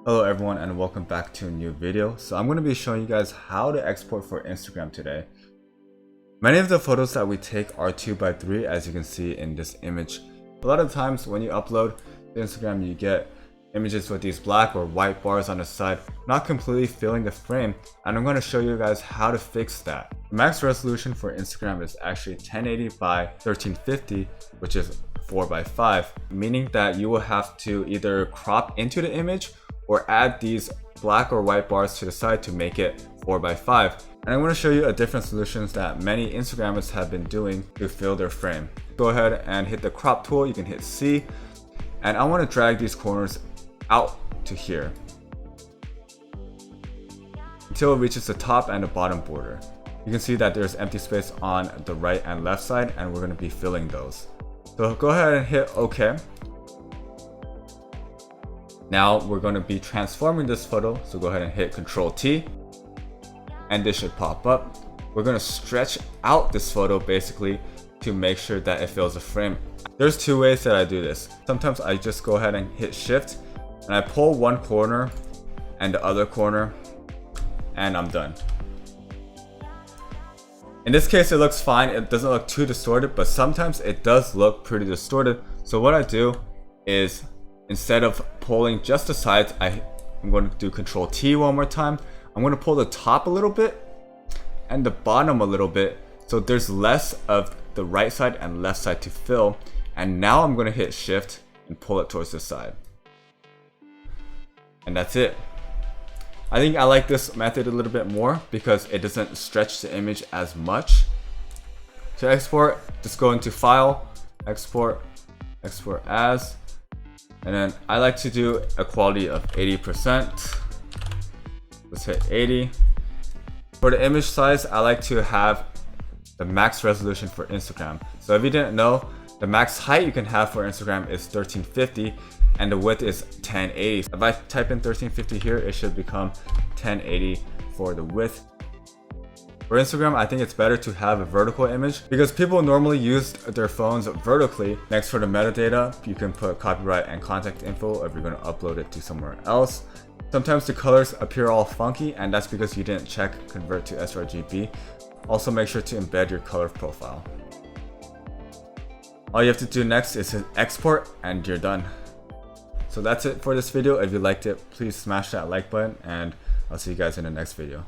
Hello everyone and welcome back to a new video. So I'm going to be showing you guys how to export for Instagram today. Many of the photos that we take are 2x3 as you can see in this image. A lot of times when you upload to Instagram you get images with these black or white bars on the side, not completely filling the frame, and I'm going to show you guys how to fix that. The max resolution for Instagram is actually 1080 by 1350, which is 4x5, meaning that you will have to either crop into the image or add these black or white bars to the side to make it 4x5. And I'm going to show you a different solutions that many Instagrammers have been doing to fill their frame. Go ahead and hit the crop tool, you can hit C, and I want to drag these corners out to here until it reaches the top and the bottom border. You can see that there's empty space on the right and left side, and we're going to be filling those. So go ahead and hit OK. Now we're going to be transforming this photo, so go ahead and hit Ctrl T and this should pop up. We're going to stretch out this photo basically to make sure that it fills the frame. There's two ways that I do this. Sometimes I just go ahead and hit Shift and I pull one corner and the other corner and I'm done. In this case it looks fine, it doesn't look too distorted, but sometimes it does look pretty distorted. So what I do is, instead of pulling just the sides, I'm going to do Ctrl T one more time. I'm going to pull the top a little bit and the bottom a little bit, so there's less of the right side and left side to fill. And now I'm going to hit Shift and pull it towards the side. And that's it. I think I like this method a little bit more because it doesn't stretch the image as much. To export, just go into File, Export, Export As. And then I like to do a quality of 80%. Let's hit 80. For the image size, I like to have the max resolution for Instagram. So if you didn't know, the max height you can have for Instagram is 1350 and the width is 1080. If I type in 1350 here, it should become 1080 for the width. For Instagram, I think it's better to have a vertical image because people normally use their phones vertically. Next, for the metadata, you can put copyright and contact info if you're going to upload it to somewhere else. Sometimes the colors appear all funky, and that's because you didn't check convert to sRGB. Also, make sure to embed your color profile. All you have to do next is hit export and you're done. So that's it for this video. If you liked it, please smash that like button and I'll see you guys in the next video.